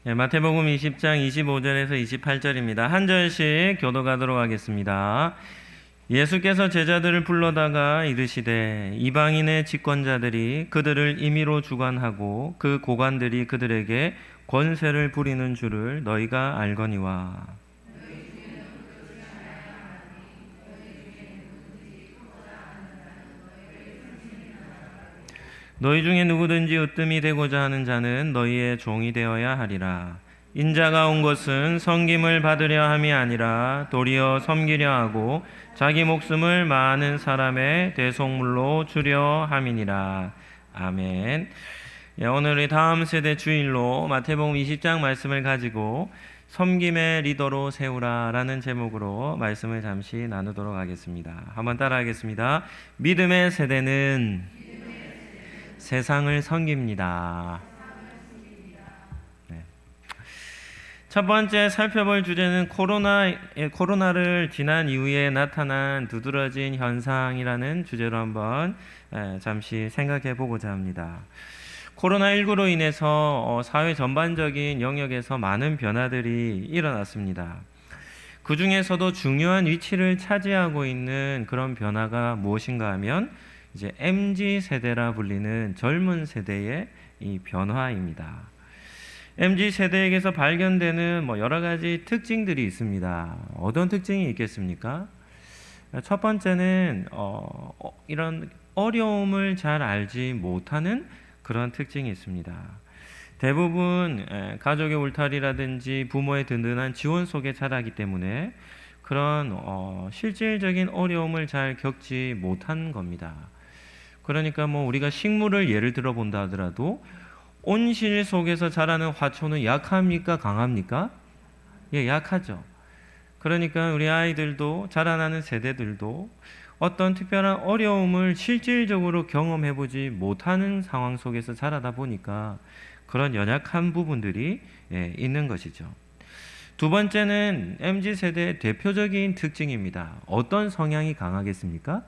마태복음 20장 25절에서 28절입니다. 한 절씩 교독하도록 하겠습니다. 예수께서 제자들을 불러다가 이르시되 이방인의 집권자들이 그들을 임의로 주관하고 그 고관들이 그들에게 권세를 부리는 줄을 너희가 알거니와. 너희 중에 누구든지 으뜸이 되고자 하는 자는 너희의 종이 되어야 하리라. 인자가 온 것은 섬김을 받으려 함이 아니라 도리어 섬기려 하고 자기 목숨을 많은 사람의 대속물로 주려 함이니라. 아멘. 오늘 다음 세대 주일로 마태복음 20장 말씀을 가지고 섬김의 리더로 세우라 라는 제목으로 말씀을 잠시 나누도록 하겠습니다. 한번 따라하겠습니다. 믿음의 세대는 세상을 섬깁니다. 네. 첫 번째 살펴볼 주제는 코로나를 지난 이후에 나타난 두드러진 현상이라는 주제로 한번 잠시 생각해 보고자 합니다. 코로나19로 인해서 사회 전반적인 영역에서 많은 변화들이 일어났습니다. 그 중에서도 중요한 위치를 차지하고 있는 그런 변화가 무엇인가 하면 이제 MZ 세대라 불리는 젊은 세대의 이 변화입니다. MZ 세대에게서 발견되는 여러 가지 특징들이 있습니다. 어떤 특징이 있겠습니까? 첫 번째는 이런 어려움을 잘 알지 못하는 그런 특징이 있습니다. 대부분 가족의 울타리라든지 부모의 든든한 지원 속에 자라기 때문에 그런 실질적인 어려움을 잘 겪지 못한 겁니다. 그러니까 우리가 식물을 예를 들어 본다 하더라도 온실 속에서 자라는 화초는 약합니까? 강합니까? 예, 약하죠. 그러니까 우리 아이들도 자라나는 세대들도 어떤 특별한 어려움을 실질적으로 경험해 보지 못하는 상황 속에서 자라다 보니까 그런 연약한 부분들이 있는 것이죠. 두 번째는 MZ세대의 대표적인 특징입니다. 어떤 성향이 강하겠습니까?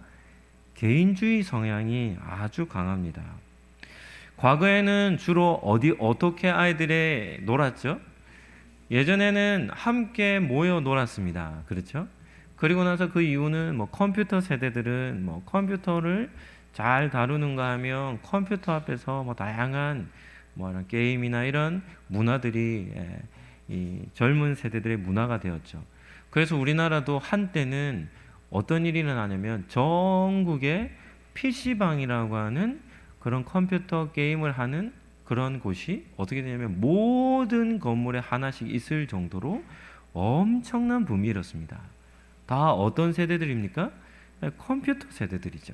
개인주의 성향이 아주 강합니다. 과거에는 주로 어떻게 아이들이 놀았죠? 예전에는 함께 모여 놀았습니다. 그렇죠? 그리고 나서 그 이유는 컴퓨터 세대들은 컴퓨터를 잘 다루는가 하면 컴퓨터 앞에서 다양한 이런 게임이나 이런 문화들이 이 젊은 세대들의 문화가 되었죠. 그래서 우리나라도 한때는 어떤 일이 일어나냐면 전국에 PC방이라고 하는 그런 컴퓨터 게임을 하는 그런 곳이 어떻게 되냐면 모든 건물에 하나씩 있을 정도로 엄청난 붐이 일었습니다. 다 어떤 세대들입니까? 컴퓨터 세대들이죠.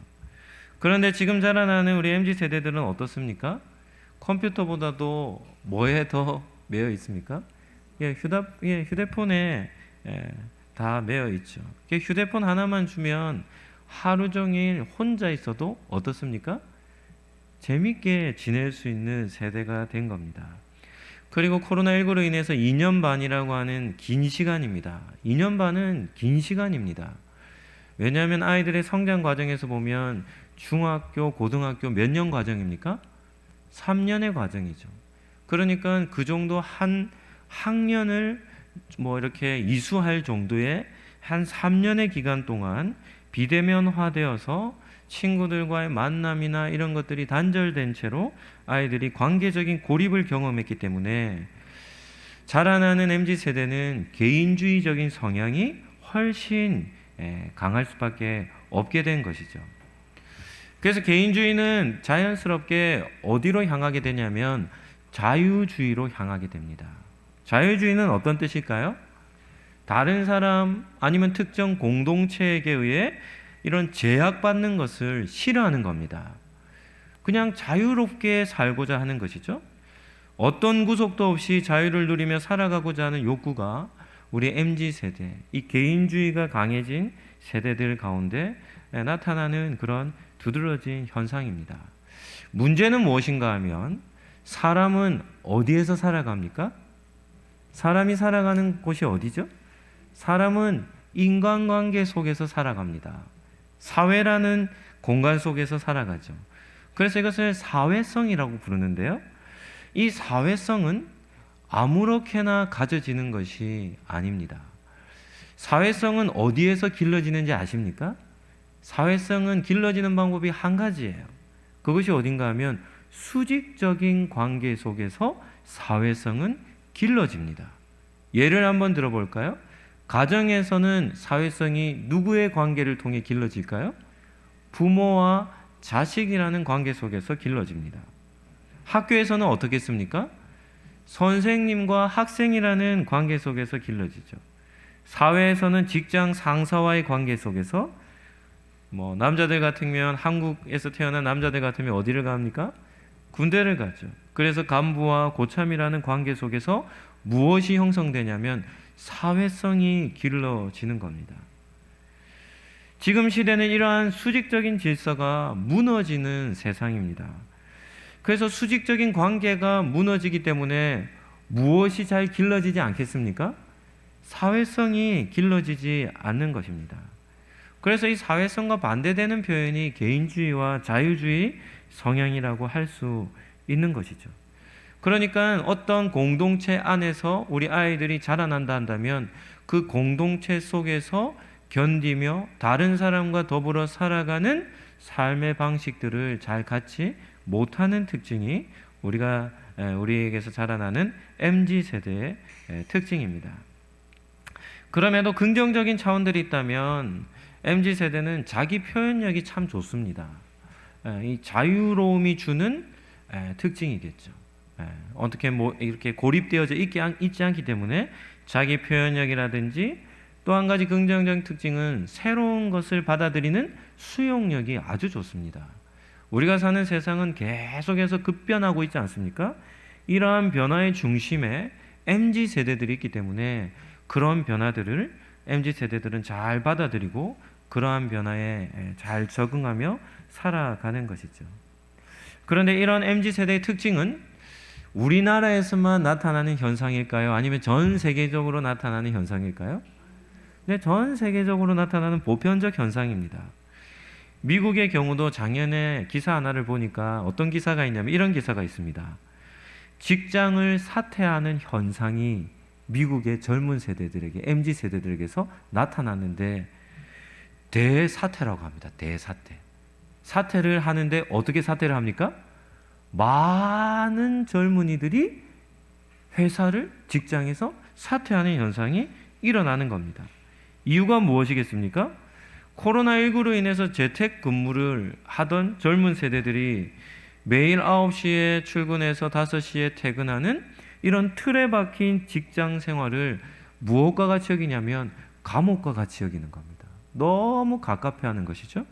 그런데 지금 자라나는 우리 MZ 세대들은 어떻습니까? 컴퓨터보다도 뭐에 더 매여 있습니까? 휴대폰에 다 매여 있죠. 휴대폰 하나만 주면 하루 종일 혼자 있어도 어떻습니까? 재밌게 지낼 수 있는 세대가 된 겁니다. 그리고 코로나19로 인해서 2년 반이라고 하는 긴 시간입니다. 2년 반은 긴 시간입니다. 왜냐하면 아이들의 성장 과정에서 보면 중학교, 고등학교 몇 년 과정입니까? 3년의 과정이죠. 그러니까 그 정도 한 학년을 이렇게 이수할 정도의 한 3년의 기간 동안 비대면화되어서 친구들과의 만남이나 이런 것들이 단절된 채로 아이들이 관계적인 고립을 경험했기 때문에 자라나는 MZ세대는 개인주의적인 성향이 훨씬 강할 수밖에 없게 된 것이죠. 그래서 개인주의는 자연스럽게 어디로 향하게 되냐면 자유주의로 향하게 됩니다. 자유주의는 어떤 뜻일까요? 다른 사람 아니면 특정 공동체에게 의해 이런 제약받는 것을 싫어하는 겁니다. 그냥 자유롭게 살고자 하는 것이죠. 어떤 구속도 없이 자유를 누리며 살아가고자 하는 욕구가 우리 MZ세대, 이 개인주의가 강해진 세대들 가운데 나타나는 그런 두드러진 현상입니다. 문제는 무엇인가 하면 사람은 어디에서 살아갑니까? 사람이 살아가는 곳이 어디죠? 사람은 인간관계 속에서 살아갑니다. 사회라는 공간 속에서 살아가죠. 그래서 이것을 사회성이라고 부르는데요. 이 사회성은 아무렇게나 가져지는 것이 아닙니다. 사회성은 어디에서 길러지는지 아십니까? 사회성은 길러지는 방법이 한 가지예요. 그것이 어딘가 하면 수직적인 관계 속에서 사회성은 길러집니다. 예를 한번 들어볼까요? 가정에서는 사회성이 누구의 관계를 통해 길러질까요? 부모와 자식이라는 관계 속에서 길러집니다. 학교에서는 어떻겠습니까? 선생님과 학생이라는 관계 속에서 길러지죠. 사회에서는 직장 상사와의 관계 속에서, 남자들 같으면, 한국에서 태어난 남자들 같으면 어디를 갑니까? 군대를 가죠. 그래서 간부와 고참이라는 관계 속에서 무엇이 형성되냐면 사회성이 길러지는 겁니다. 지금 시대는 이러한 수직적인 질서가 무너지는 세상입니다. 그래서 수직적인 관계가 무너지기 때문에 무엇이 잘 길러지지 않겠습니까? 사회성이 길러지지 않는 것입니다. 그래서 이 사회성과 반대되는 표현이 개인주의와 자유주의 성향이라고 할 수 있는 것이죠. 그러니까 어떤 공동체 안에서 우리 아이들이 자라난다 한다면 그 공동체 속에서 견디며 다른 사람과 더불어 살아가는 삶의 방식들을 잘 갖지 못하는 특징이 우리에게서 자라나는 MZ세대의 특징입니다. 그럼에도 긍정적인 차원들이 있다면 MZ세대는 자기 표현력이 참 좋습니다. 이 자유로움이 주는 특징이겠죠. 어떻게 이렇게 고립되어져 있지 않기 때문에 자기 표현력이라든지 또 한 가지 긍정적인 특징은 새로운 것을 받아들이는 수용력이 아주 좋습니다. 우리가 사는 세상은 계속해서 급변하고 있지 않습니까? 이러한 변화의 중심에 MZ세대들이 있기 때문에 그런 변화들을 MZ세대들은 잘 받아들이고 그러한 변화에 잘 적응하며 살아가는 것이죠. 그런데 이런 MZ세대의 특징은 우리나라에서만 나타나는 현상일까요? 아니면 전 세계적으로 나타나는 현상일까요? 네, 전 세계적으로 나타나는 보편적 현상입니다. 미국의 경우도 작년에 기사 하나를 보니까 어떤 기사가 있냐면 이런 기사가 있습니다. 직장을 사퇴하는 현상이 미국의 젊은 세대들에게, MZ세대들에게서 나타났는데 대사퇴라고 합니다. 대사퇴. 사퇴를 하는데 어떻게 사퇴를 합니까? 많은 젊은이들이 회사를, 직장에서 사퇴하는 현상이 일어나는 겁니다. 이유가 무엇이겠습니까? 코로나19로 인해서 재택근무를 하던 젊은 세대들이 매일 9시에 출근해서 5시에 퇴근하는 이런 틀에 박힌 직장 생활을 무엇과 같이 여기냐면 감옥과 같이 여기는 겁니다. 너무 갑갑해하는 것이죠.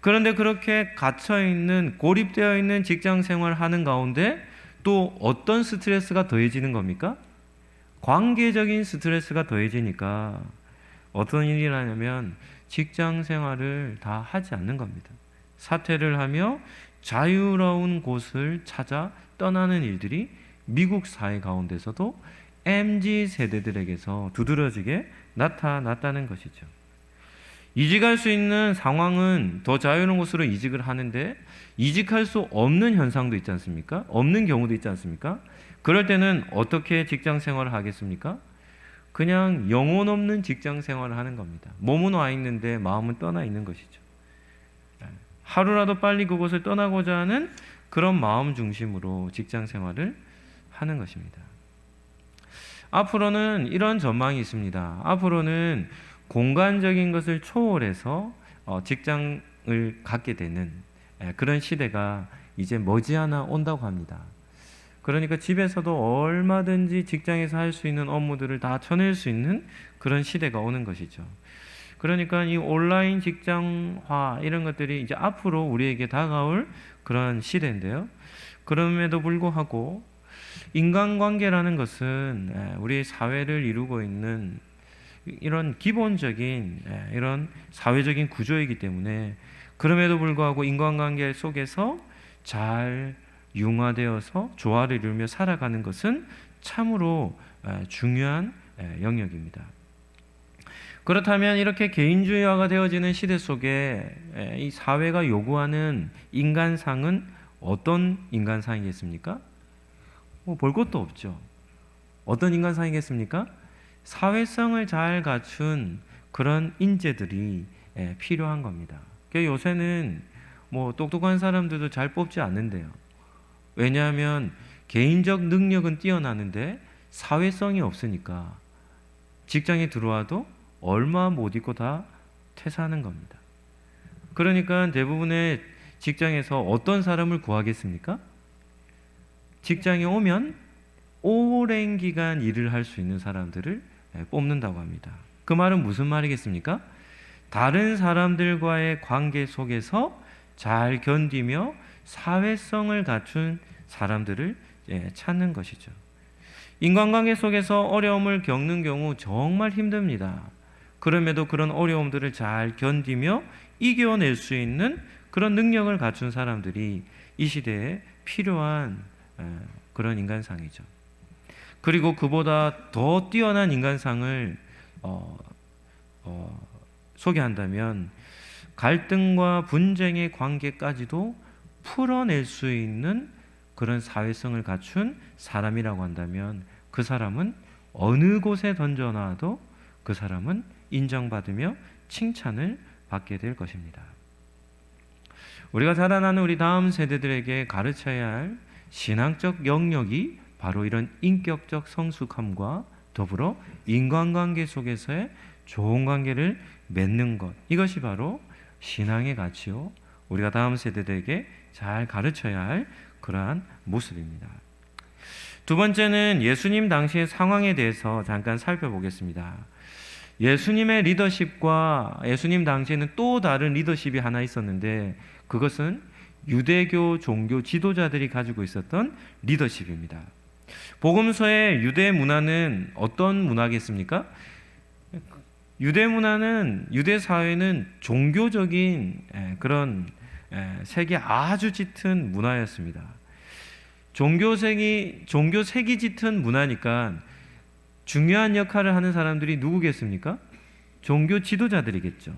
그런데 그렇게 갇혀있는, 고립되어 있는 직장 생활하는 가운데 또 어떤 스트레스가 더해지는 겁니까? 관계적인 스트레스가 더해지니까 어떤 일이 일어나냐면 직장 생활을 다 하지 않는 겁니다. 사퇴를 하며 자유로운 곳을 찾아 떠나는 일들이 미국 사회 가운데서도 MZ세대들에게서 두드러지게 나타났다는 것이죠. 이직할 수 있는 상황은 더 자유로운 곳으로 이직을 하는데 이직할 수 없는 현상도 있지 않습니까? 없는 경우도 있지 않습니까? 그럴 때는 어떻게 직장 생활을 하겠습니까? 그냥 영혼 없는 직장 생활을 하는 겁니다. 몸은 와 있는데 마음은 떠나 있는 것이죠. 하루라도 빨리 그곳을 떠나고자 하는 그런 마음 중심으로 직장 생활을 하는 것입니다. 앞으로는 이런 전망이 있습니다. 앞으로는 공간적인 것을 초월해서 직장을 갖게 되는 그런 시대가 이제 머지않아 온다고 합니다. 그러니까 집에서도 얼마든지 직장에서 할 수 있는 업무들을 다 쳐낼 수 있는 그런 시대가 오는 것이죠. 그러니까 이 온라인 직장화 이런 것들이 이제 앞으로 우리에게 다가올 그런 시대인데요. 그럼에도 불구하고 인간관계라는 것은 우리 사회를 이루고 있는 이런 기본적인 이런 사회적인 구조이기 때문에 그럼에도 불구하고 인간관계 속에서 잘 융화되어서 조화를 이루며 살아가는 것은 참으로 중요한 영역입니다. 그렇다면 이렇게 개인주의화가 되어지는 시대 속에 이 사회가 요구하는 인간상은 어떤 인간상이겠습니까? 볼 것도 없죠. 어떤 인간상이겠습니까? 사회성을 잘 갖춘 그런 인재들이 필요한 겁니다. 그러니까 요새는 뭐 똑똑한 사람들도 잘 뽑지 않는데요. 왜냐하면 개인적 능력은 뛰어나는데 사회성이 없으니까 직장에 들어와도 얼마 못 있고 다 퇴사하는 겁니다. 그러니까 대부분의 직장에서 어떤 사람을 구하겠습니까? 직장에 오면 오랜 기간 일을 할 수 있는 사람들을 뽑는다고 합니다. 그 말은 무슨 말이겠습니까? 다른 사람들과의 관계 속에서 잘 견디며 사회성을 갖춘 사람들을 찾는 것이죠. 인간관계 속에서 어려움을 겪는 경우 정말 힘듭니다. 그럼에도 그런 어려움들을 잘 견디며 이겨낼 수 있는 그런 능력을 갖춘 사람들이 이 시대에 필요한 그런 인간상이죠. 그리고 그보다 더 뛰어난 인간상을 소개한다면 갈등과 분쟁의 관계까지도 풀어낼 수 있는 그런 사회성을 갖춘 사람이라고 한다면 그 사람은 어느 곳에 던져놔도 그 사람은 인정받으며 칭찬을 받게 될 것입니다. 우리가 자라나는 우리 다음 세대들에게 가르쳐야 할 신앙적 영역이 바로 이런 인격적 성숙함과 더불어 인간관계 속에서의 좋은 관계를 맺는 것, 이것이 바로 신앙의 가치요, 우리가 다음 세대들에게 잘 가르쳐야 할 그러한 모습입니다. 두 번째는 예수님 당시의 상황에 대해서 잠깐 살펴보겠습니다. 예수님의 리더십과 예수님 당시에는 또 다른 리더십이 하나 있었는데 그것은 유대교 종교 지도자들이 가지고 있었던 리더십입니다. 복음서의 유대 문화는 어떤 문화겠습니까? 유대 문화는, 유대 사회는 종교적인 그런 색이 아주 짙은 문화였습니다. 종교색이 짙은 문화니까 중요한 역할을 하는 사람들이 누구겠습니까? 종교 지도자들이겠죠.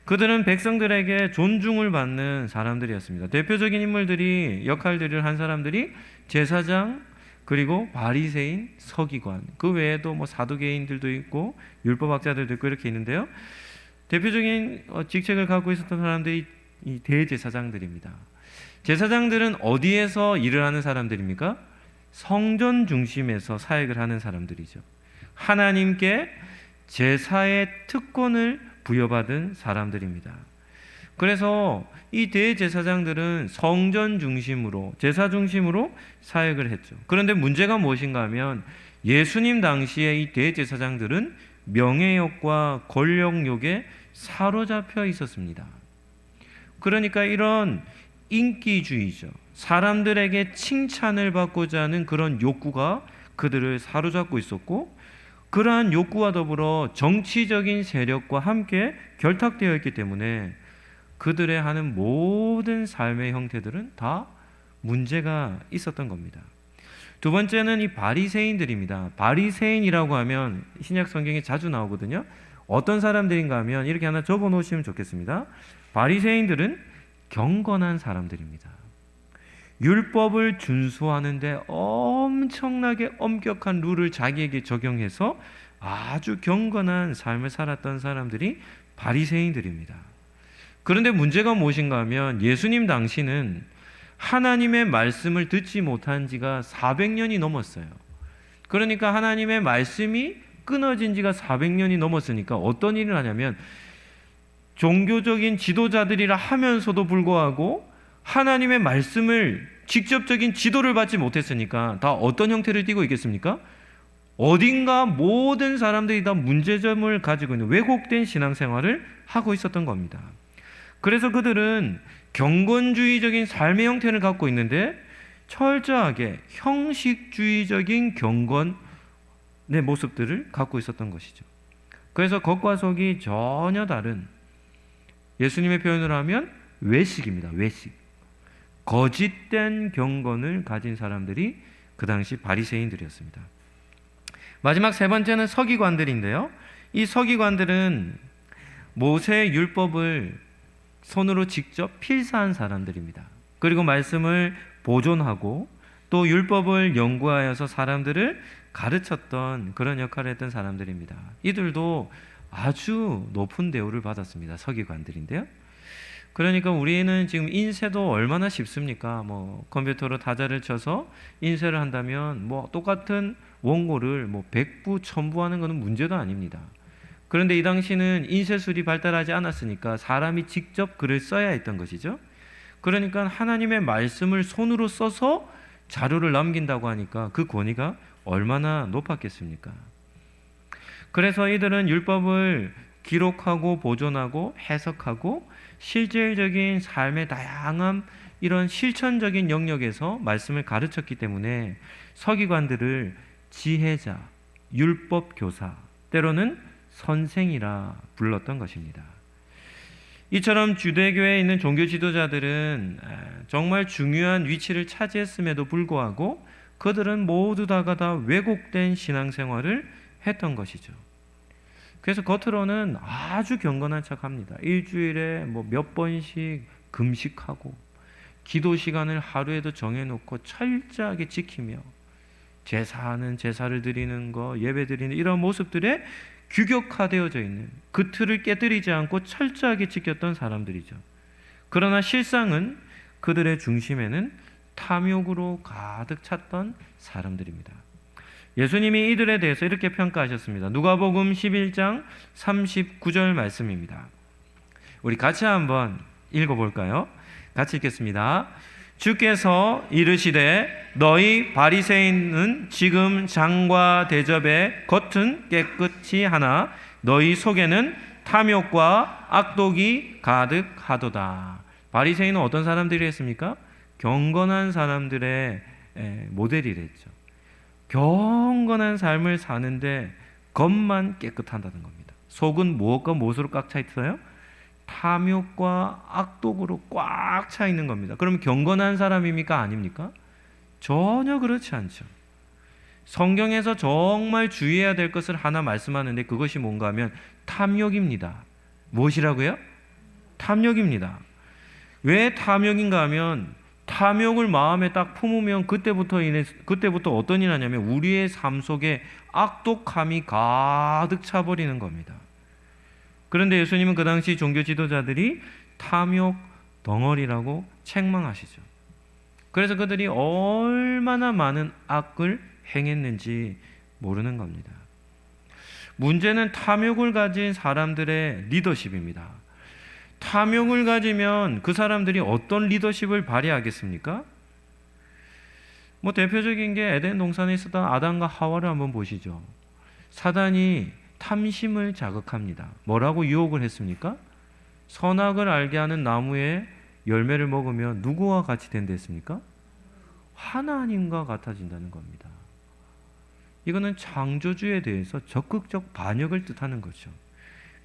그들은 백성들에게 존중을 받는 사람들이었습니다. 대표적인 인물들이, 역할들을 한 사람들이 제사장, 그리고 바리새인, 서기관, 그 외에도 뭐 사두개인들도 있고 율법학자들도 있고 이렇게 있는데요. 대표적인 직책을 갖고 있었던 사람들이 이 대제사장들입니다. 제사장들은 어디에서 일을 하는 사람들입니까? 성전 중심에서 사역을 하는 사람들이죠. 하나님께 제사의 특권을 부여받은 사람들입니다. 그래서 이 대제사장들은 성전 중심으로, 제사 중심으로 사역을 했죠. 그런데 문제가 무엇인가 하면 예수님 당시에 이 대제사장들은 명예욕과 권력욕에 사로잡혀 있었습니다. 그러니까 이런 인기주의죠. 사람들에게 칭찬을 받고자 하는 그런 욕구가 그들을 사로잡고 있었고, 그러한 욕구와 더불어 정치적인 세력과 함께 결탁되어 있기 때문에 그들의 하는 모든 삶의 형태들은 다 문제가 있었던 겁니다. 두 번째는 이 바리새인들입니다. 바리새인이라고 하면 신약 성경에 자주 나오거든요. 어떤 사람들인가 하면 이렇게 하나 적어 놓으시면 좋겠습니다. 바리새인들은 경건한 사람들입니다. 율법을 준수하는데 엄청나게 엄격한 룰을 자기에게 적용해서 아주 경건한 삶을 살았던 사람들이 바리새인들입니다. 그런데 문제가 무엇인가 하면 예수님 당시는 하나님의 말씀을 듣지 못한 지가 400년이 넘었어요. 그러니까 하나님의 말씀이 끊어진 지가 400년이 넘었으니까 어떤 일을 하냐면 종교적인 지도자들이라 하면서도 불구하고 하나님의 말씀을 직접적인 지도를 받지 못했으니까 다 어떤 형태를 띠고 있겠습니까? 어딘가 모든 사람들이 다 문제점을 가지고 있는 왜곡된 신앙생활을 하고 있었던 겁니다. 그래서 그들은 경건주의적인 삶의 형태를 갖고 있는데 철저하게 형식주의적인 경건의 모습들을 갖고 있었던 것이죠. 그래서 겉과 속이 전혀 다른, 예수님의 표현을 하면 외식입니다. 외식. 거짓된 경건을 가진 사람들이 그 당시 바리새인들이었습니다. 마지막 세 번째는 서기관들인데요. 이 서기관들은 모세의 율법을 손으로 직접 필사한 사람들입니다. 그리고 말씀을 보존하고 또 율법을 연구하여서 사람들을 가르쳤던 그런 역할을 했던 사람들입니다. 이들도 아주 높은 대우를 받았습니다. 서기관들인데요. 그러니까 우리는 지금 인쇄도 얼마나 쉽습니까? 뭐 컴퓨터로 다자를 쳐서 인쇄를 한다면 뭐 똑같은 원고를 뭐 100부, 1000부 하는 것은 문제도 아닙니다. 그런데 이 당시는 인쇄술이 발달하지 않았으니까 사람이 직접 글을 써야 했던 것이죠. 그러니까 하나님의 말씀을 손으로 써서 자료를 남긴다고 하니까 그 권위가 얼마나 높았겠습니까? 그래서 이들은 율법을 기록하고 보존하고 해석하고 실질적인 삶의 다양한 이런 실천적인 영역에서 말씀을 가르쳤기 때문에 서기관들을 지혜자, 율법교사, 때로는 선생이라 불렀던 것입니다. 이처럼 주대교회에 있는 종교 지도자들은 정말 중요한 위치를 차지했음에도 불구하고 그들은 모두 다가 다 왜곡된 신앙생활을 했던 것이죠. 그래서 겉으로는 아주 경건한 척합니다. 일주일에 뭐 몇 번씩 금식하고 기도 시간을 하루에도 정해놓고 철저하게 지키며 제사하는 제사를 드리는 거, 예배 드리는 이런 모습들에 규격화되어져 있는 그 틀을 깨뜨리지 않고 철저하게 지켰던 사람들이죠. 그러나 실상은 그들의 중심에는 탐욕으로 가득 찼던 사람들입니다. 예수님이 이들에 대해서 이렇게 평가하셨습니다. 누가복음 11장 39절 말씀입니다. 우리 같이 한번 읽어볼까요? 같이 읽겠습니다. 주께서 이르시되 너희 바리새인은 지금 장과 대접의 겉은 깨끗이 하나 너희 속에는 탐욕과 악독이 가득하도다. 바리새인은 어떤 사람들이 했습니까? 경건한 사람들의 모델이랬죠. 경건한 삶을 사는데 겉만 깨끗하다는 겁니다. 속은 무엇과 무엇으로 꽉 차 있어요? 탐욕과 악독으로 꽉 차 있는 겁니다. 그러면 경건한 사람입니까? 아닙니까? 전혀 그렇지 않죠. 성경에서 정말 주의해야 될 것을 하나 말씀하는데 그것이 뭔가 하면 탐욕입니다. 무엇이라고요? 탐욕입니다. 왜 탐욕인가 하면 탐욕을 마음에 딱 품으면 그때부터 어떤 일이 나냐면 우리의 삶 속에 악독함이 가득 차버리는 겁니다. 그런데 예수님은 그 당시 종교 지도자들이 탐욕 덩어리라고 책망하시죠. 그래서 그들이 얼마나 많은 악을 행했는지 모르는 겁니다. 문제는 탐욕을 가진 사람들의 리더십입니다. 탐욕을 가지면 그 사람들이 어떤 리더십을 발휘하겠습니까? 뭐 대표적인 게 에덴 동산에 있었던 아담과 하와를 한번 보시죠. 사단이 탐심을 자극합니다. 뭐라고 유혹을 했습니까? 선악을 알게 하는 나무의 열매를 먹으면 누구와 같이 된다 했습니까? 하나님과 같아진다는 겁니다. 이거는 창조주에 대해서 적극적 반역을 뜻하는 거죠.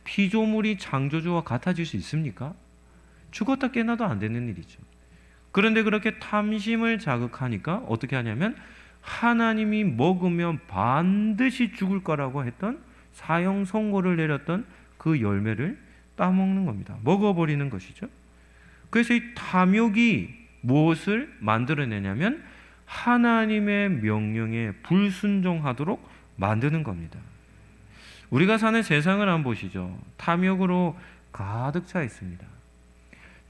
피조물이 창조주와 같아질 수 있습니까? 죽었다 깨어나도 안 되는 일이죠. 그런데 그렇게 탐심을 자극하니까 어떻게 하냐면 하나님이 먹으면 반드시 죽을 거라고 했던 사형 선고를 내렸던 그 열매를 따먹는 겁니다. 먹어버리는 것이죠. 그래서 이 탐욕이 무엇을 만들어내냐면 하나님의 명령에 불순종하도록 만드는 겁니다. 우리가 사는 세상을 한번 보시죠. 탐욕으로 가득 차 있습니다.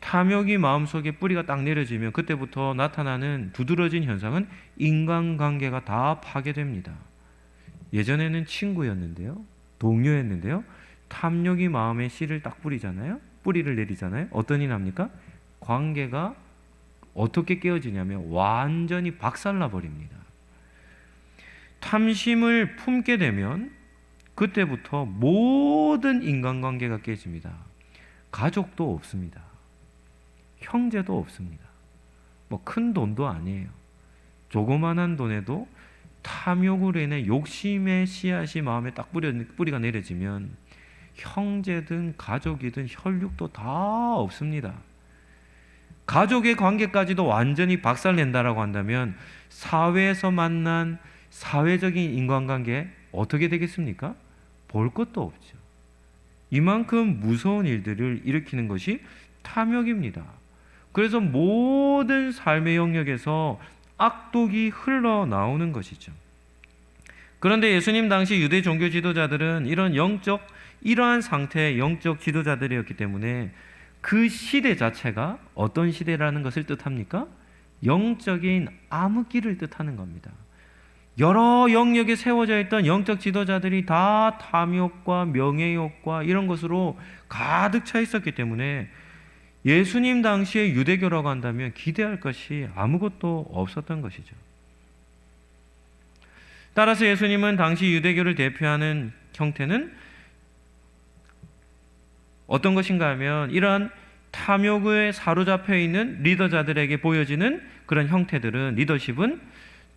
탐욕이 마음속에 뿌리가 딱 내려지면 그때부터 나타나는 두드러진 현상은 인간관계가 다 파괴됩니다. 예전에는 친구였는데요, 동료였는데요, 탐욕이 마음에 씨를 딱 뿌리잖아요. 뿌리를 내리잖아요. 어떤 일이 납니까? 관계가 어떻게 깨어지냐면 완전히 박살나 버립니다. 탐심을 품게 되면 그때부터 모든 인간관계가 깨집니다. 가족도 없습니다. 형제도 없습니다. 뭐 큰 돈도 아니에요. 조그만한 돈에도 탐욕으로 인해 욕심의 씨앗이 마음에 딱 뿌리가 내려지면 형제든 가족이든 혈육도 다 없습니다. 가족의 관계까지도 완전히 박살낸다라고 한다면 사회에서 만난 사회적인 인간관계 어떻게 되겠습니까? 볼 것도 없죠. 이만큼 무서운 일들을 일으키는 것이 탐욕입니다. 그래서 모든 삶의 영역에서 악독이 흘러나오는 것이죠. 그런데 예수님 당시 유대 종교 지도자들은 이러한 상태의 영적 지도자들이었기 때문에 그 시대 자체가 어떤 시대라는 것을 뜻합니까? 영적인 암흑기를 뜻하는 겁니다. 여러 영역에 세워져 있던 영적 지도자들이 다 탐욕과 명예욕과 이런 것으로 가득 차 있었기 때문에 예수님 당시의 유대교라고 한다면 기대할 것이 아무것도 없었던 것이죠. 따라서 예수님은 당시 유대교를 대표하는 형태는 어떤 것인가 하면 이러한 탐욕에 사로잡혀 있는 리더자들에게 보여지는 그런 형태들은, 리더십은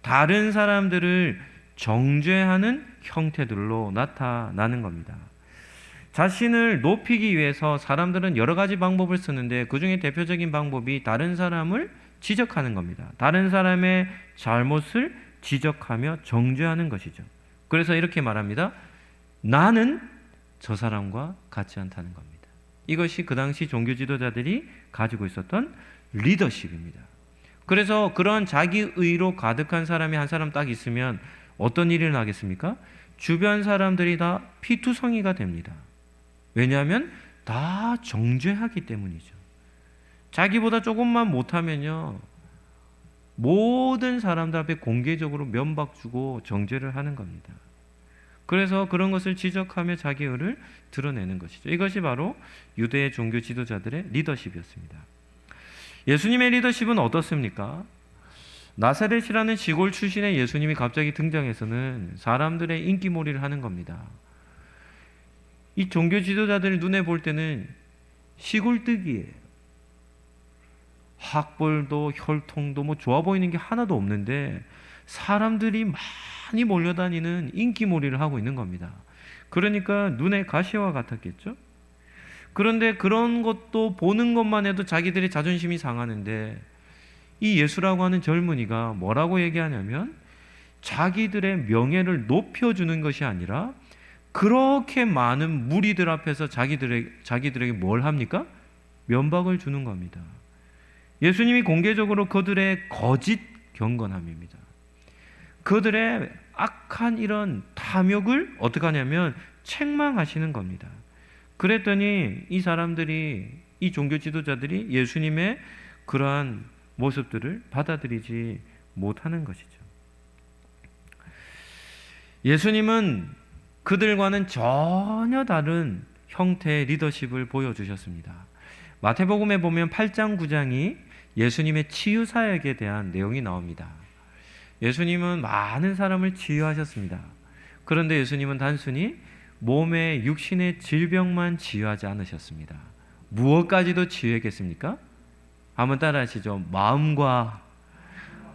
다른 사람들을 정죄하는 형태들로 나타나는 겁니다. 자신을 높이기 위해서 사람들은 여러 가지 방법을 쓰는데 그 중에 대표적인 방법이 다른 사람을 지적하는 겁니다. 다른 사람의 잘못을 지적하며 정죄하는 것이죠. 그래서 이렇게 말합니다. 나는 저 사람과 같지 않다는 겁니다. 이것이 그 당시 종교 지도자들이 가지고 있었던 리더십입니다. 그래서 그런 자기의로 가득한 사람이 한 사람 딱 있으면 어떤 일이 나겠습니까? 주변 사람들이 다 피투성이가 됩니다. 왜냐하면 다 정죄하기 때문이죠. 자기보다 조금만 못하면요, 모든 사람들 앞에 공개적으로 면박 주고 정죄를 하는 겁니다. 그래서 그런 것을 지적하며 자기의 의를 드러내는 것이죠. 이것이 바로 유대 종교 지도자들의 리더십이었습니다. 예수님의 리더십은 어떻습니까? 나사렛이라는 시골 출신의 예수님이 갑자기 등장해서는 사람들의 인기몰이를 하는 겁니다. 이 종교 지도자들 눈에 볼 때는 시골뜨기예요. 학벌도 혈통도 뭐 좋아 보이는 게 하나도 없는데 사람들이 많이 몰려다니는 인기몰이를 하고 있는 겁니다. 그러니까 눈에 가시와 같았겠죠? 그런데 그런 것도 보는 것만 해도 자기들의 자존심이 상하는데 이 예수라고 하는 젊은이가 뭐라고 얘기하냐면 자기들의 명예를 높여주는 것이 아니라 그렇게 많은 무리들 앞에서 자기들에게 뭘 합니까? 면박을 주는 겁니다. 예수님이 공개적으로 그들의 거짓 경건함입니다. 그들의 악한 이런 탐욕을 어떻게 하냐면 책망하시는 겁니다. 그랬더니 이 사람들이, 이 종교 지도자들이 예수님의 그러한 모습들을 받아들이지 못하는 것이죠. 예수님은 그들과는 전혀 다른 형태의 리더십을 보여주셨습니다. 마태복음에 보면 8장 9장이 예수님의 치유 사역에 대한 내용이 나옵니다. 예수님은 많은 사람을 치유하셨습니다. 그런데 예수님은 단순히 몸의 육신의 질병만 치유하지 않으셨습니다. 무엇까지도 치유했겠습니까? 한번 따라 하시죠. 마음과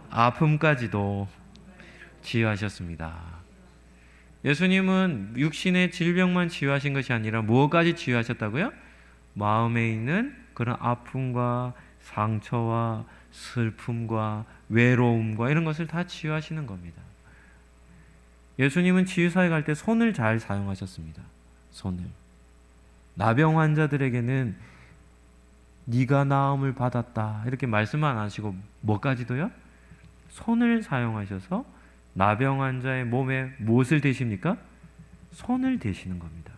아픔까지도 치유하셨습니다. 예수님은 육신의 질병만 치유하신 것이 아니라 무엇까지 치유하셨다고요? 마음에 있는 그런 아픔과 상처와 슬픔과 외로움과 이런 것을 다 치유하시는 겁니다. 예수님은 치유사에 갈 때 손을 잘 사용하셨습니다. 손을. 나병 환자들에게는 네가 나음을 받았다 이렇게 말씀만 안 하시고 뭐까지도요? 손을 사용하셔서 나병 환자의 몸에 무엇을 대십니까? 손을 대시는 겁니다.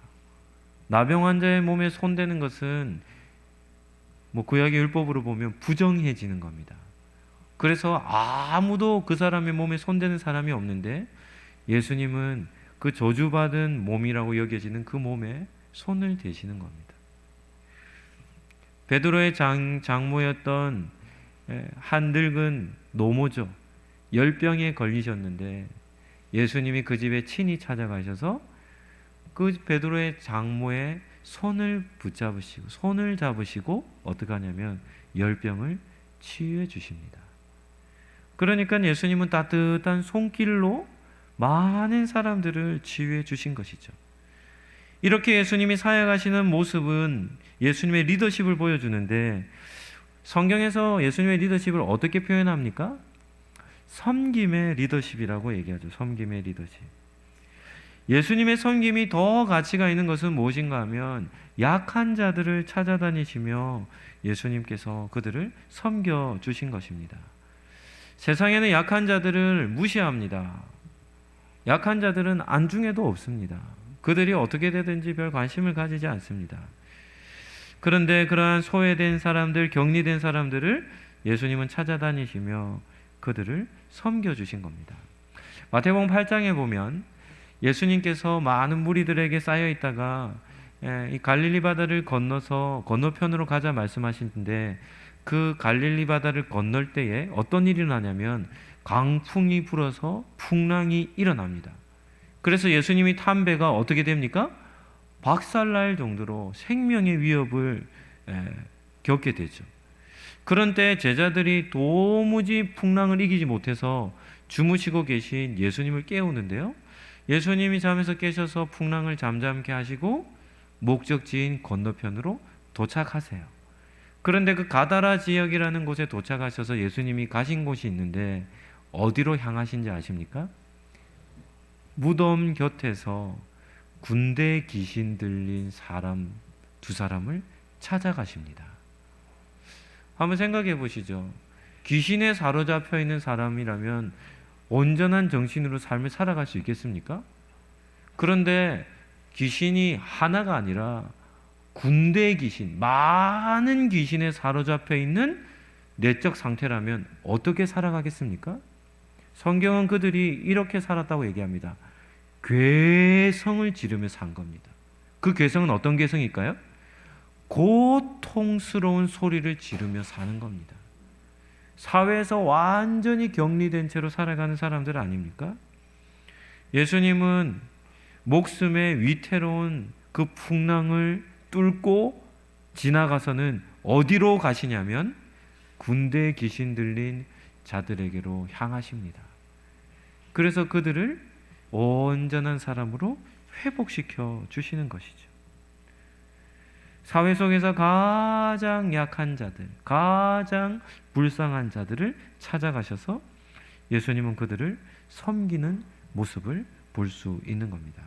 나병 환자의 몸에 손대는 것은 뭐 구약의 율법으로 보면 부정해지는 겁니다. 그래서 아무도 그 사람의 몸에 손대는 사람이 없는데 예수님은 그 저주받은 몸이라고 여겨지는 그 몸에 손을 대시는 겁니다. 베드로의 장모였던 한 늙은 노모죠. 열병에 걸리셨는데 예수님이 그 집에 친히 찾아가셔서 그 베드로의 장모의 손을 붙잡으시고 손을 잡으시고 어떻게 하냐면 열병을 치유해 주십니다. 그러니까 예수님은 따뜻한 손길로 많은 사람들을 치유해 주신 것이죠. 이렇게 예수님이 사역하시는 모습은 예수님의 리더십을 보여주는데 성경에서 예수님의 리더십을 어떻게 표현합니까? 섬김의 리더십이라고 얘기하죠. 섬김의 리더십. 예수님의 섬김이 더 가치가 있는 것은 무엇인가 하면 약한 자들을 찾아다니시며 예수님께서 그들을 섬겨 주신 것입니다. 세상에는 약한 자들을 무시합니다. 약한 자들은 안중에도 없습니다. 그들이 어떻게 되든지 별 관심을 가지지 않습니다. 그런데 그러한 소외된 사람들, 격리된 사람들을 예수님은 찾아다니시며 그들을 섬겨주신 겁니다. 마태복음 8장에 보면 예수님께서 많은 무리들에게 쌓여 있다가 이 갈릴리 바다를 건너서 건너편으로 가자 말씀하시는데, 그 갈릴리 바다를 건널 때에 어떤 일이 나냐면 강풍이 불어서 풍랑이 일어납니다. 그래서 예수님이 탄 배가 어떻게 됩니까? 박살날 정도로 생명의 위협을 겪게 되죠. 그런 때 제자들이 도무지 풍랑을 이기지 못해서 주무시고 계신 예수님을 깨우는데요, 예수님이 잠에서 깨셔서 풍랑을 잠잠케 하시고 목적지인 건너편으로 도착하세요. 그런데 그 가다라 지역이라는 곳에 도착하셔서 예수님이 가신 곳이 있는데 어디로 향하신지 아십니까? 무덤 곁에서 군대 귀신 들린 사람 두 사람을 찾아가십니다. 한번 생각해 보시죠. 귀신에 사로잡혀 있는 사람이라면 온전한 정신으로 삶을 살아갈 수 있겠습니까? 그런데 귀신이 하나가 아니라 군대 귀신, 많은 귀신에 사로잡혀 있는 내적 상태라면 어떻게 살아가겠습니까? 성경은 그들이 이렇게 살았다고 얘기합니다. 괴성을 지르며 산 겁니다. 그 괴성은 어떤 괴성일까요? 고통스러운 소리를 지르며 사는 겁니다. 사회에서 완전히 격리된 채로 살아가는 사람들 아닙니까? 예수님은 목숨의 위태로운 그 풍랑을 뚫고 지나가서는 어디로 가시냐면 군대에 귀신 들린 자들에게로 향하십니다. 그래서 그들을 온전한 사람으로 회복시켜 주시는 것이죠. 사회 속에서 가장 약한 자들, 가장 불쌍한 자들을 찾아가셔서 예수님은 그들을 섬기는 모습을 볼 수 있는 겁니다.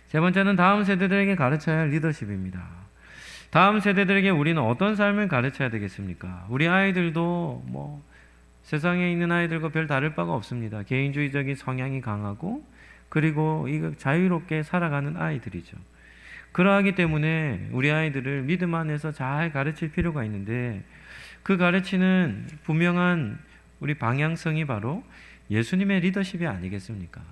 세 번째는 다음 세대들에게 가르쳐야 할 리더십입니다. 다음 세대들에게 우리는 어떤 삶을 가르쳐야 되겠습니까? 우리 아이들도 세상에 있는 아이들과 별 다를 바가 없습니다. 개인주의적인 성향이 강하고, 그리고 이거 자유롭게 살아가는 아이들이죠. 그러하기 때문에 우리 아이들을 믿음 안에서 잘 가르칠 필요가 있는데, 그 가르치는 분명한 우리 방향성이 바로 예수님의 리더십이 아니겠습니까?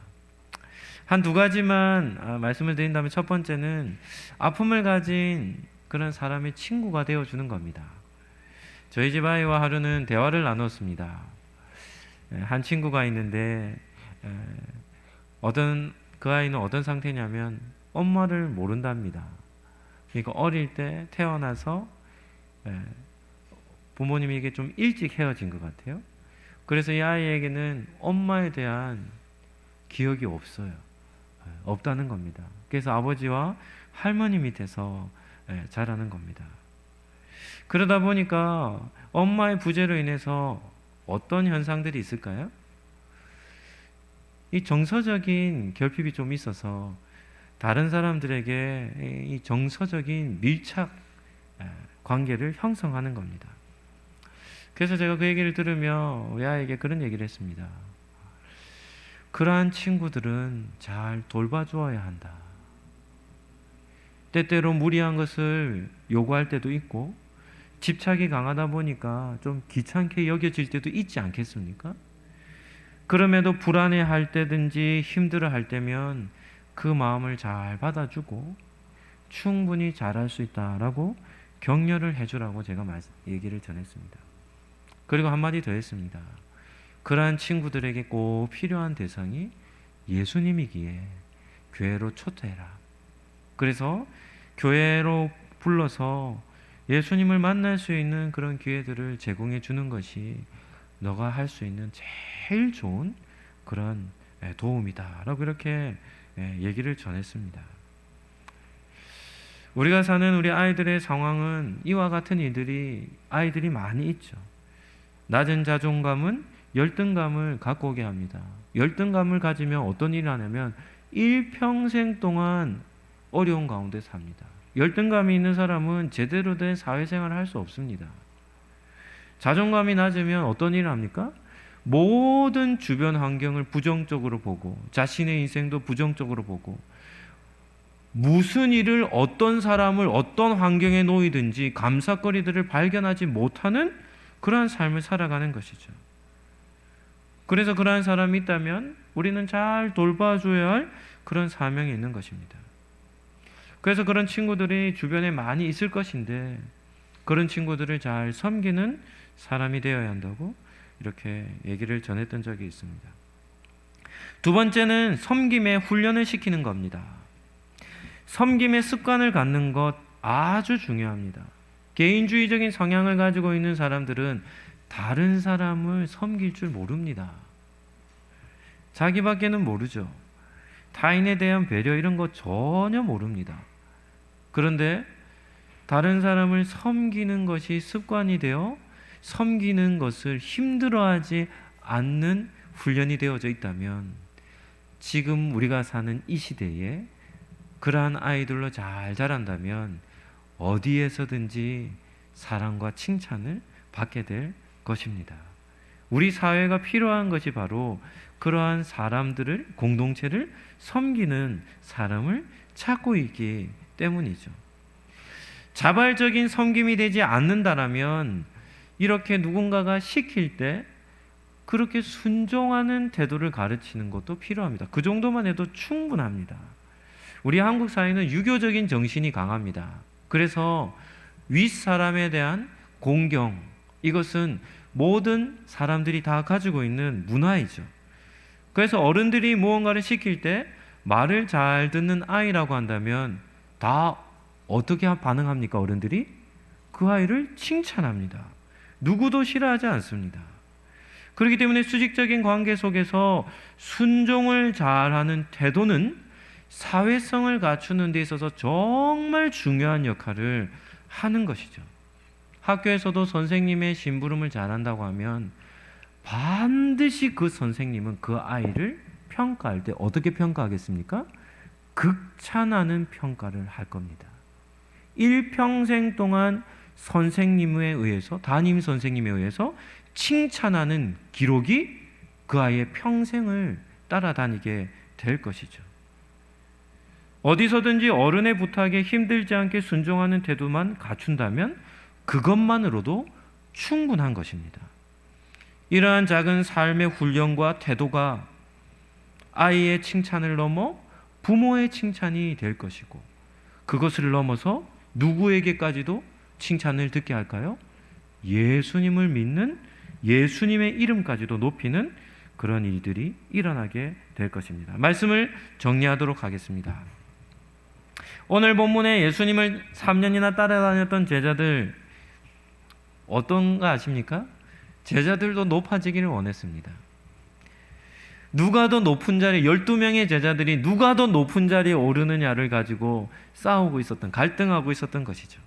한 두 가지만 말씀을 드린다면, 첫 번째는 아픔을 가진 그런 사람의 친구가 되어주는 겁니다. 저희 집 아이와 하루는 대화를 나눴습니다. 한 친구가 있는데 그 아이는 어떤 상태냐면 엄마를 모른답니다. 그러니까 어릴 때 태어나서 부모님에게 좀 일찍 헤어진 것 같아요. 그래서 이 아이에게는 엄마에 대한 기억이 없다는 겁니다. 그래서 아버지와 할머니 밑에서 자라는 겁니다. 그러다 보니까 엄마의 부재로 인해서 어떤 현상들이 있을까요? 이 정서적인 결핍이 좀 있어서 다른 사람들에게 이 정서적인 밀착 관계를 형성하는 겁니다. 그래서 제가 그 얘기를 들으며 우리 아이에게 그런 얘기를 했습니다. 그러한 친구들은 잘 돌봐주어야 한다. 때때로 무리한 것을 요구할 때도 있고, 집착이 강하다 보니까 좀 귀찮게 여겨질 때도 있지 않겠습니까? 그럼에도 불안해할 때든지 힘들어할 때면 그 마음을 잘 받아주고 충분히 잘할 수 있다라고 격려를 해주라고 제가 얘기를 전했습니다. 그리고 한마디 더 했습니다. 그러한 친구들에게 꼭 필요한 대상이 예수님이기에 교회로 초대해라. 그래서 교회로 불러서 예수님을 만날 수 있는 그런 기회들을 제공해 주는 것이 너가 할 수 있는 제일 좋은 그런 도움이다 라고 이렇게 얘기를 전했습니다. 우리가 사는 우리 아이들의 상황은 이와 같은 아이들이 많이 있죠. 낮은 자존감은 열등감을 갖고 오게 합니다. 열등감을 가지면 어떤 일을 하냐면 일평생 동안 어려운 가운데 삽니다. 열등감이 있는 사람은 제대로 된 사회생활을 할 수 없습니다. 자존감이 낮으면 어떤 일을 합니까? 모든 주변 환경을 부정적으로 보고 자신의 인생도 부정적으로 보고 무슨 일을 어떤 사람을 어떤 환경에 놓이든지 감사거리들을 발견하지 못하는 그러한 삶을 살아가는 것이죠. 그래서 그러한 사람이 있다면 우리는 잘 돌봐줘야 할 그런 사명이 있는 것입니다. 그래서 그런 친구들이 주변에 많이 있을 것인데 그런 친구들을 잘 섬기는 사람이 되어야 한다고 이렇게 얘기를 전했던 적이 있습니다. 두 번째는 섬김의 훈련을 시키는 겁니다. 섬김의 습관을 갖는 것 아주 중요합니다. 개인주의적인 성향을 가지고 있는 사람들은 다른 사람을 섬길 줄 모릅니다. 자기밖에는 모르죠. 타인에 대한 배려 이런 거 전혀 모릅니다. 그런데 다른 사람을 섬기는 것이 습관이 되어 섬기는 것을 힘들어하지 않는 훈련이 되어져 있다면 지금 우리가 사는 이 시대에 그러한 아이들로 잘 자란다면 어디에서든지 사랑과 칭찬을 받게 될 것입니다. 우리 사회가 필요한 것이 바로 그러한 사람들을, 공동체를 섬기는 사람을 찾고 있기 때문이죠. 자발적인 섬김이 되지 않는다라면 이렇게 누군가가 시킬 때 그렇게 순종하는 태도를 가르치는 것도 필요합니다. 그 정도만 해도 충분합니다. 우리 한국 사회는 유교적인 정신이 강합니다. 그래서 윗사람에 대한 공경, 이것은 모든 사람들이 다 가지고 있는 문화이죠. 그래서 어른들이 무언가를 시킬 때 말을 잘 듣는 아이라고 한다면 다 어떻게 반응합니까? 어른들이 그 아이를 칭찬합니다. 누구도 싫어하지 않습니다. 그렇기 때문에 수직적인 관계 속에서 순종을 잘하는 태도는 사회성을 갖추는 데 있어서 정말 중요한 역할을 하는 것이죠. 학교에서도 선생님의 심부름을 잘한다고 하면 반드시 그 선생님은 그 아이를 평가할 때 어떻게 평가하겠습니까? 극찬하는 평가를 할 겁니다. 일평생 동안 선생님에 의해서, 담임 선생님에 의해서 칭찬하는 기록이 그 아이의 평생을 따라다니게 될 것이죠. 어디서든지 어른의 부탁에 힘들지 않게 순종하는 태도만 갖춘다면 그것만으로도 충분한 것입니다. 이러한 작은 삶의 훈련과 태도가 아이의 칭찬을 넘어 부모의 칭찬이 될 것이고 그것을 넘어서 누구에게까지도 칭찬을 듣게 할까요? 예수님을 믿는 예수님의 이름까지도 높이는 그런 일들이 일어나게 될 것입니다. 말씀을 정리하도록 하겠습니다. 오늘 본문에 예수님을 3년이나 따라다녔던 제자들 어떤가 아십니까? 제자들도 높아지기를 원했습니다. 누가 더 높은 자리, 12명의 제자들이 누가 더 높은 자리에 오르느냐를 가지고 싸우고 있었던, 갈등하고 있었던 것이죠.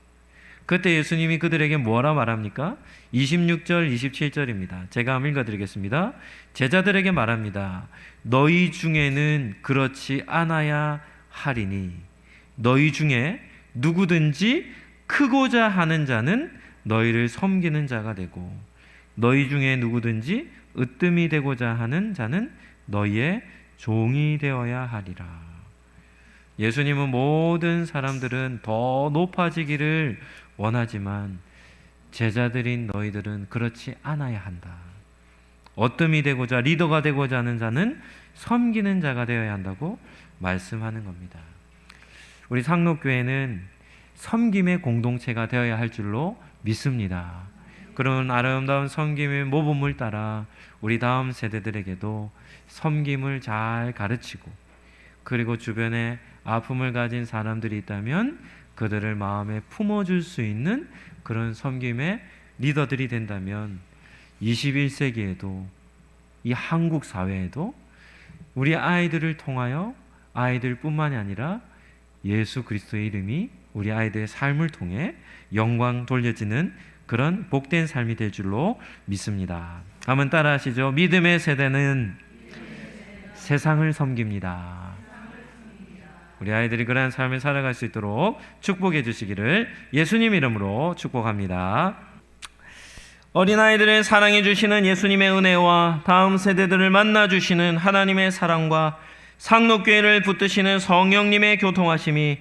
그때 예수님이 그들에게 뭐라 말합니까? 26절, 27절입니다. 제가 한번 읽어드리겠습니다. 제자들에게 말합니다. 너희 중에는 그렇지 않아야 하리니 너희 중에 누구든지 크고자 하는 자는 너희를 섬기는 자가 되고 너희 중에 누구든지 으뜸이 되고자 하는 자는 너희의 종이 되어야 하리라. 예수님은 모든 사람들은 더 높아지기를 원하지만 제자들인 너희들은 그렇지 않아야 한다. 어뜸이 되고자 리더가 되고자 하는 자는 섬기는 자가 되어야 한다고 말씀하는 겁니다. 우리 상록교회는 섬김의 공동체가 되어야 할 줄로 믿습니다. 그런 아름다운 섬김의 모범을 따라 우리 다음 세대들에게도 섬김을 잘 가르치고 그리고 주변에 아픔을 가진 사람들이 있다면 그들을 마음에 품어줄 수 있는 그런 섬김의 리더들이 된다면 21세기에도 이 한국 사회에도 우리 아이들을 통하여 아이들뿐만이 아니라 예수 그리스도의 이름이 우리 아이들의 삶을 통해 영광 돌려지는 그런 복된 삶이 될 줄로 믿습니다. 한번 따라 하시죠. 믿음의 세대는 세상을 섬깁니다. 우리 아이들이 그러한 삶을 살아갈 수 있도록 축복해 주시기를 예수님 이름으로 축복합니다. 어린아이들을 사랑해 주시는 예수님의 은혜와 다음 세대들을 만나 주시는 하나님의 사랑과 상록교회를 붙드시는 성령님의 교통하심이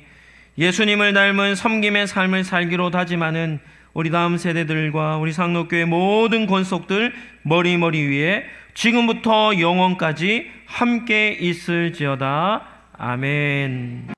예수님을 닮은 섬김의 삶을 살기로 다짐하는 우리 다음 세대들과 우리 상록교회 모든 권속들 머리 위에 지금부터 영원까지 함께 있을지어다. 아멘.